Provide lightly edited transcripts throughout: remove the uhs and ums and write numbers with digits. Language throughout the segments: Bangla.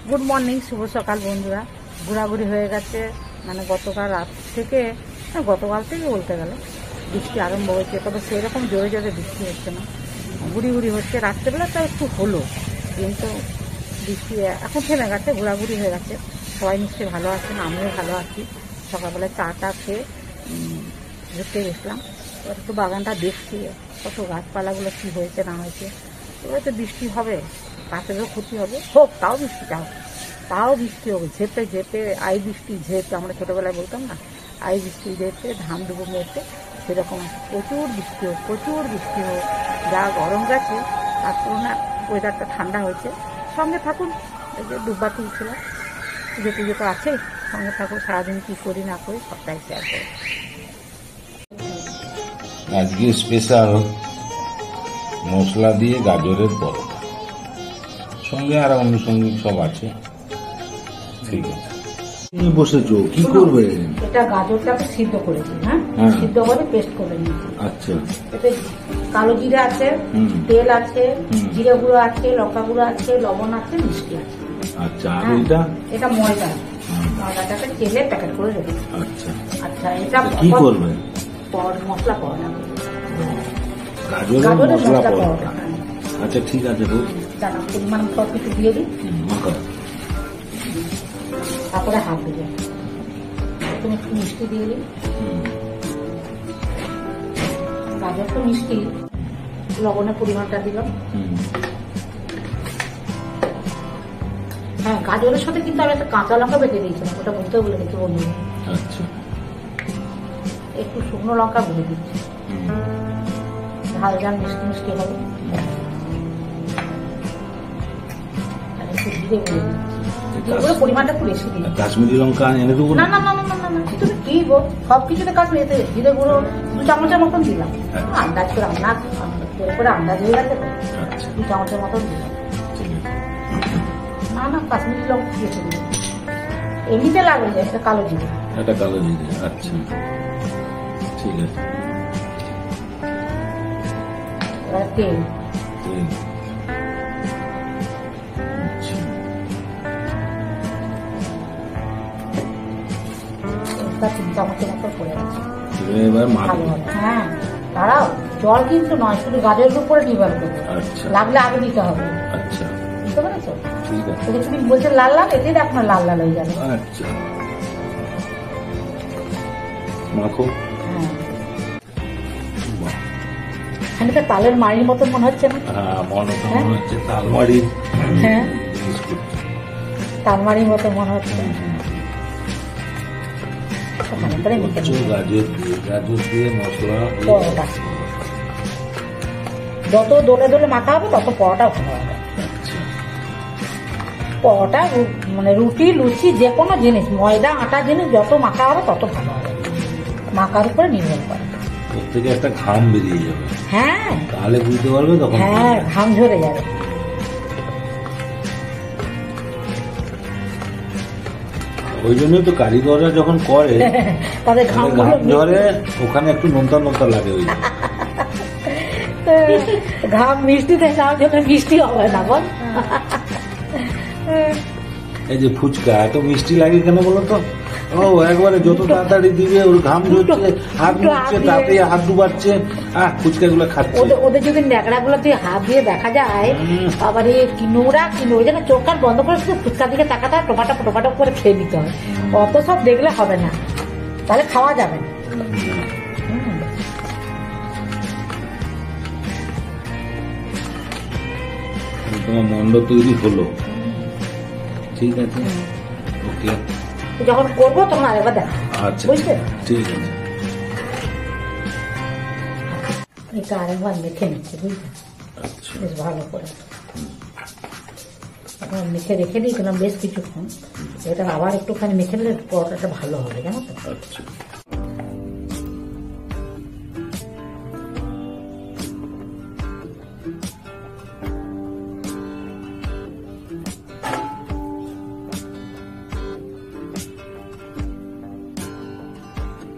গুড মর্নিং, শুভ সকাল বন্ধুরা। ঘোরাঘুরি হয়ে গেছে, মানে গতকাল রাত থেকে, গতকাল থেকে বলতে গেলে বৃষ্টি আরম্ভ হয়েছে, তবে সেরকম জোরে জোরে বৃষ্টি হচ্ছে না, গুড়ি গুড়ি হচ্ছে। রাত্রেবেলাটা একটু হলো, কিন্তু বৃষ্টি এখন থেমে গেছে, ঘোরাঘুরি হয়ে গেছে। সবাই নিশ্চয়ই ভালো আছেন, আমিও ভালো আছি। সকালবেলায় চা খেয়ে ঘুরতে গেছিলাম, এবার একটু বাগানটা দেখছি, কত গাছপালাগুলো কী হয়েছে না হয়েছে। এবার তো বৃষ্টি হবে, গাছেরও ক্ষতি হবে, হোক, তাও বৃষ্টি হবে, ঝেপে ঝেপে আই বৃষ্টি ঝেপে, আমরা ছোটোবেলায় বলতাম না, আই বৃষ্টি ঝেপে ধান ডুবো মেপে, সেরকম প্রচুর বৃষ্টি হোক। যা গরম গেছে তার তুলনায় ওয়েদারটা ঠান্ডা হয়েছে। সঙ্গে থাকুন, এই যে ডুব্বা তুলছিলাম, পুজো তো আছেই, সঙ্গে থাকুন। সারাদিন কী করি না করি সবটাই শেয়ার করি। আজকে স্পেশাল মশলা দিয়ে গাজরের পরোটা, সঙ্গে আর আনুষঙ্গিক সব আছে। ঠিক আছে, বসেছো কি করবে? এটা গাজরটাকে সিদ্ধ করেছি, হ্যাঁ, সিদ্ধ করে পেস্ট করে নিয়েছি। আচ্ছা, এতে কালো জিরে আছে, তেল আছে, জিরে গুঁড়ো আছে, লঙ্কা গুঁড়ো আছে, লবণ আছে, মিষ্টি আছে। আচ্ছা, আর এটা ময়দাটাকে তেলে প্যাকেট করে রেখেছি। আচ্ছা, এটা কি করবে? মশলা পরোটা, গাজরের মশলা পরোটা। আচ্ছা, ঠিক আছে, পরিমাণ সব কিছু দিয়ে দিই, তারপরে হাত দিয়ে তুমি একটু মিষ্টি দিয়ে দিই। গাজর তো মিষ্টি, লবণের পরিমাণটা দিলাম। হ্যাঁ, গাজরের সাথে কিন্তু আমি একটা কাঁচা লঙ্কা বেটে দিয়েছিলাম, ওটা বলতে বলে দিচ্ছি বন্ধু। আচ্ছা, একটু শুকনো লঙ্কা ভেজে দিচ্ছি, ঝাল মিষ্টি মিষ্টি হবে। একটু জিরে গুঁড়ো দিচ্ছি, পরিমাণটা একটু বেশি দিই। কাশ্মীরি লঙ্কা এনে দেবো না, তুমি কি গো, সবকিছুতে কাশ্মীরিতে জিরে গুঁড়ো 2 চামচের মতন দিলাম। আন্দাজ করে আন্দাজ হয়ে গেছে তো, 2 চামচের মতন দিলাম। না, কাশ্মীরি লঙ্কা দিয়েছে, এমনিতে লাগবে যে এটা কালো জিরে। আচ্ছা, ঠিক আছে। এবার তেল, আচ্ছা, 3 চামচের মতো পড়ে গেছে। হ্যাঁ, দাঁড়াও, জল কিন্তু নয়, শুধু গাজরের উপরে নির্ভর করবে। লাগলে আগে দিতে হবে। আচ্ছা, বুঝতে পেরেছো? তুমি বলছো লাল লাল, এতেই দেখো না লাল লাল হয়ে যাবে। আচ্ছা, মাখো। এখানে তো তালের মাড়ির মতন মনে হচ্ছে না? মনে হচ্ছে তালমাড়ি। হ্যাঁ, তালমাড়ির মতো মনে হচ্ছে। গাজর দিয়ে মশলা পরোটা যত দোলে দোলে মাখা হবে তত পরোটা ভালো হবে। পরোটা মানে রুটি লুচি যে কোনো জিনিস, ময়দা আটা জিনিস যত মাখা হবে তত ভালো হবে, মাখার উপরে নির্ভর করে। থেকে একটা ঘাম বেরিয়ে যাবে। হ্যাঁ, তাহলে বুঝতে পারবে তখন। হ্যাঁ, ঘাম ঝরে যাবে। ওই জন্যই তো কারিগররা যখন করে তাদের ঘাম ঝরে, ওখানে একটু নোনতা লাগে। ওই ঘাম মিষ্টিতে যাওয়ার জন্য মিষ্টি হবে না, বল। এই যে ফুচকা এত মিষ্টি লাগে কেন বলো তো? ও একবারে যত তাড়াতাড়ি দিবে, ওর ঘাম ঝরছে, হাত মুছছে, তাড়াতাড়ি হাত ডুবাচ্ছে, ফুচকা গুলো খাচ্ছে। ওদের যদি ন্যাকড়া গুলো তুই হাত দিয়ে দেখা যায়, আবার কি নোংরা ওই জন্য চোখ কান বন্ধ করে শুধু ফুচকার দিকে তাকাতে হয়, টোপাটা করে খেয়ে নিতে হয়। অত সব দেখলে হবে না, তাহলে খাওয়া যাবে না। তোমার মন্ড তৈরি হলো, ঠিক আছে, ওকে। যখন করবো তখন আরেকবার দেখা। আচ্ছা, বুঝলে? ঠিক আছে। এটা আরেকবার মেখে নিচ্ছে, বুঝলে, বেশ ভালো করে এখন মেখে রেখে দিই, কেন বেশ কিছুক্ষণ। এটা আবার একটুখানি মেখে নিলে পরোটাটা ভালো হবে, জানো তো। আচ্ছা,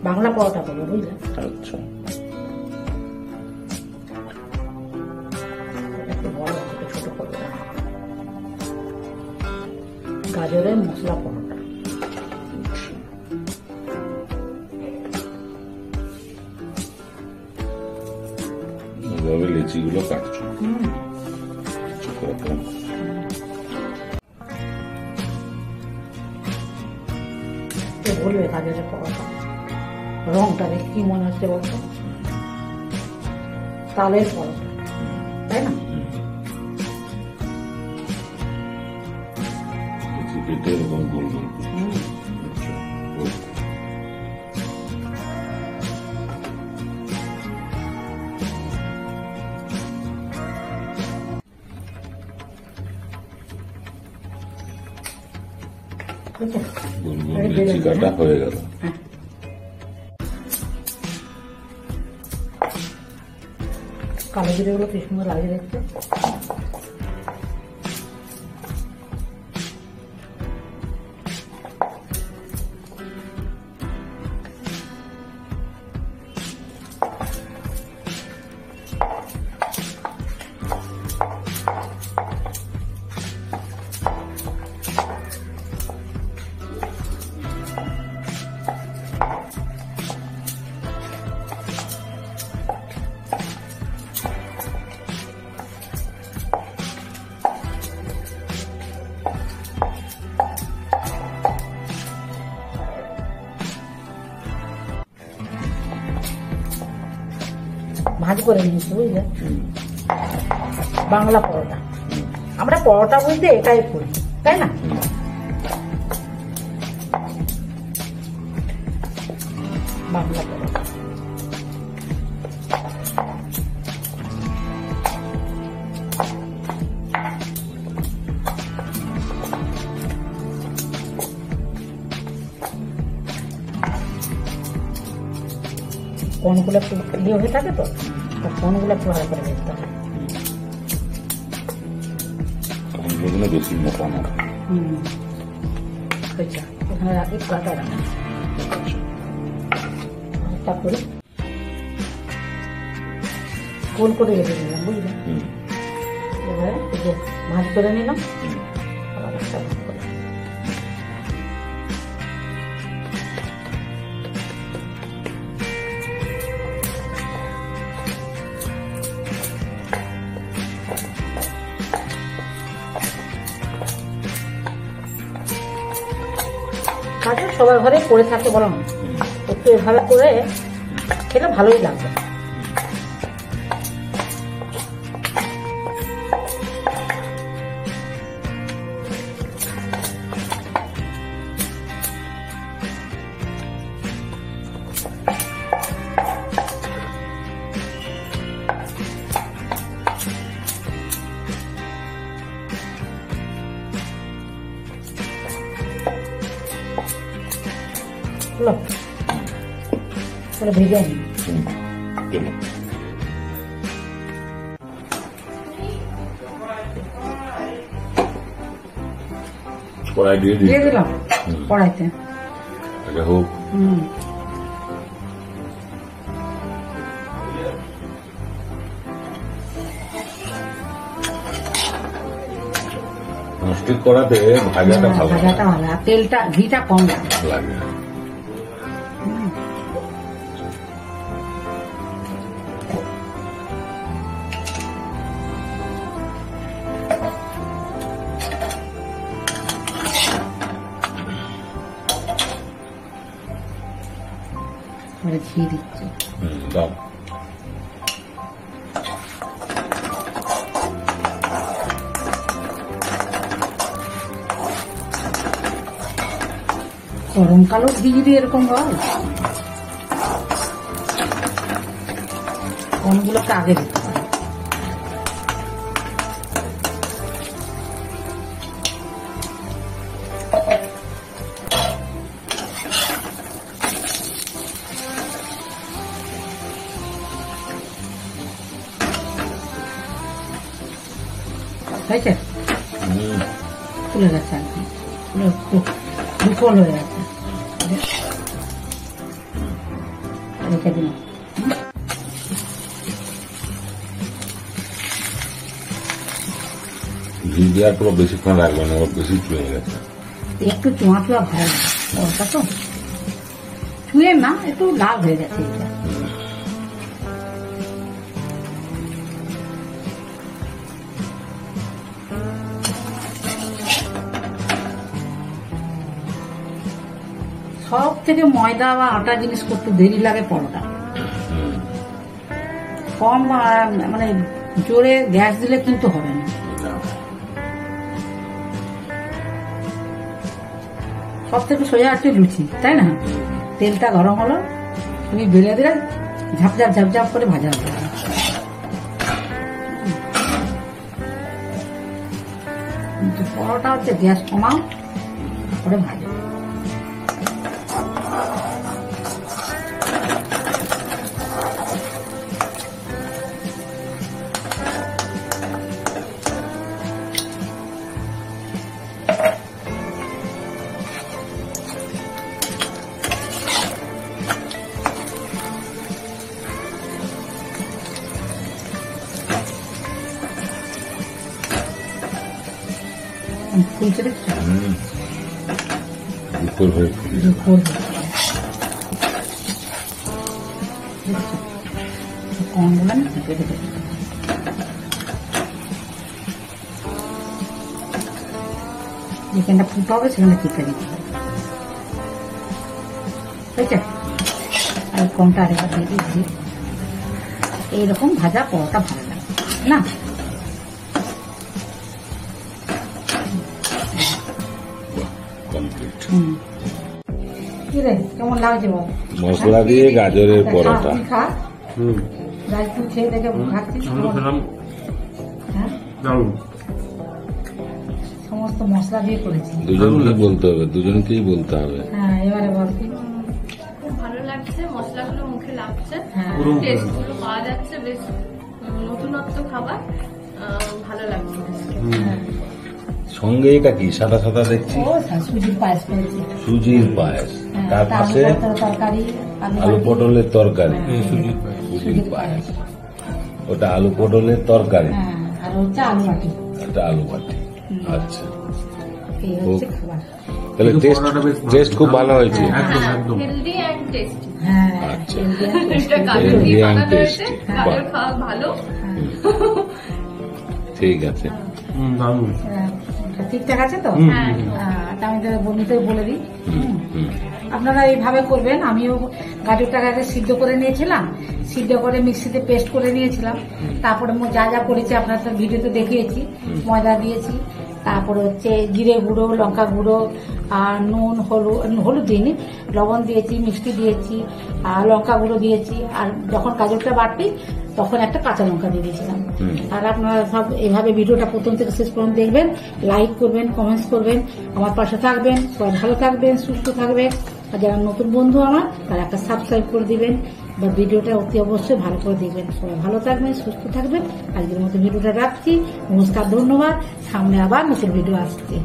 বাংলা পরোটা করবো, বুঝলে। আচ্ছা, একটু বড় ছোট করবো। গাজরের মশলা পরোটা। এভাবে লেচিগুলো কাটছো। বলবে গাজরের পরোটা, রংটা দেখে কি মনে হচ্ছে বলতো? তালের পরোটা, তাই না? কেটে এরকম গোল গোল। গোল গোল লেচি কাটা হয়ে গেল। কালো জিরেগুলো কি সুন্দর লাগে দেখতে। ভাজ করে নিয়েছি, বুঝলে? বাংলা পরোটা, আমরা পরোটা বুঝতে এটাই করি, তাই না? বাংলা পরোটা। কোনগুলো একটু ইয়ে হয়ে থাকে তো, কোনগুলো একটু ভালো করে দেখতে হবে। বেশি মোটা না। আচ্ছা, এখানে রাখি কাটা রাখি, তারপরে গোল করে রেখে দিলাম, বুঝলে? এবারে ভাজ করে নিলাম, আবার একটা ভাজ করে। কাজে সবার ঘরে করে থাকে, বলো না? একটু এভাবে করে খেলে ভালোই লাগবে। ভেজে নি কড়াই দিয়ে দিলাম, কড়াইতে হোক। ননস্টিক কড়াতে ভাজাটা ভালো, ভাজাটা ভালো, আর তেলটা ঘিটা কম লাগে। ঘি দিচ্ছি। দাও। গরমকালও ঘি যদি এরকম হয়, কোনগুলোকে আগে দিতে হয়। হয়েছে, ফুলে গেছে আর কি, বিফল হয়ে গেছে। রেখে দিলাম। ঘি দেওয়ার পর বেশিক্ষণ রাখবে না, বেশি চুয়ে গেছে। একটু চুয়া চুয়া ভালো লাগে পরোটা তো, ছুঁয়ে না একটু লাল হয়ে গেছে এটা। সব থেকে ময়দা বা আটা জিনিস করতে দেরি লাগে পরোটা। কম মানে জোরে গ্যাস দিলে কিন্তু হবে না। সব থেকে সোজা হচ্ছে লুচি, তাই না? তেলটা গরম হলো, তুমি বেলে দিলে ঝাপঝাপ ঝাপঝাপ করে ভাজা হবে। কিন্তু পরোটা হচ্ছে গ্যাস কমাও করে ভাজা। ফুলছে দেখছো? উপর হয়ে কম বললাম কেটে দেবে। যেখানটা ফুটা হবে সেখানে কেটে দিতে হবে, বুঝছে? আর কমটা আরেকবার দিয়ে দিচ্ছি। এইরকম ভাজা পরোটা ভালো লাগে না? কেমন লাগছে বল? মশলা দিয়ে গাজরের পরোটা। তুই খেয়ে দেখে খাচ্ছিস? সমস্ত মশলা দিয়ে করেছি। দুজনকেই বলতে হবে, দুজনকেই বলতে হবে। হ্যাঁ, এবারে বল। খুব ভালো লাগছে, মশলাগুলো মুখে লাগছে, হ্যাঁ। টেস্টগুলো পাওয়া যাচ্ছে, বেশ নতুনত্ব খাবার, ভালো লাগছে। সঙ্গে এটা কি সাদা সাদা দেখছি? সুজির পায়েস করেছি। সুজির পায়েস, তার পাশে তরকারি, আলু পটলের তরকারি। সুজির পায়েস, ওটা আলু পটলের তরকারি, আর হচ্ছে আলু বাটি। এটা আলু বাটি। আচ্ছা, এই হচ্ছে খাবার। তাহলে টেস্ট খুব ভালো হয়েছে। Healthy and tasty. হ্যাঁ, আচ্ছা, এটা গাজর দিয়ে Healthy and বানানো হয়েছে, tasty। গাজর খাওয়া ভালো। ঠিক আছে। ঠিকঠাক আছে তো? হ্যাঁ, আমি তো বন্ধুদের বলে দিই, আপনারা এইভাবে করবেন। আমিও গাজরটাকে আগে সিদ্ধ করে নিয়েছিলাম, সিদ্ধ করে মিক্সিতে পেস্ট করে নিয়েছিলাম। তারপরে যা যা করেছি আপনার তো ভিডিওতে দেখিয়েছি। ময়দা দিয়েছি, তারপরে হচ্ছে জিরে গুঁড়ো, লঙ্কা গুঁড়ো, আর নুন, হলুদ দিইনি, লবণ দিয়েছি, মিষ্টি দিয়েছি, আর লঙ্কা গুঁড়ো দিয়েছি। আর যখন গাজরটা বাটবি তখন একটা কাঁচা লঙ্কা দিয়ে দিয়েছিলাম। আর আপনারা সব এভাবে ভিডিওটা প্রথম থেকে শেষ পর্যন্ত দেখবেন, লাইক করবেন, কমেন্টস করবেন, আমার পাশে থাকবেন। সবাই ভালো থাকবেন, সুস্থ থাকবেন। আর যারা নতুন বন্ধু আমার, তারা একটা সাবস্ক্রাইব করে দিবেন বা ভিডিওটা অতি অবশ্যই ভালো করে দেখবেন। সবাই ভালো থাকবেন, সুস্থ থাকবেন। আজকের মতো ভিডিওটা রাখছি। নমস্কার, ধন্যবাদ। সামনে আবার নতুন ভিডিও আসছে।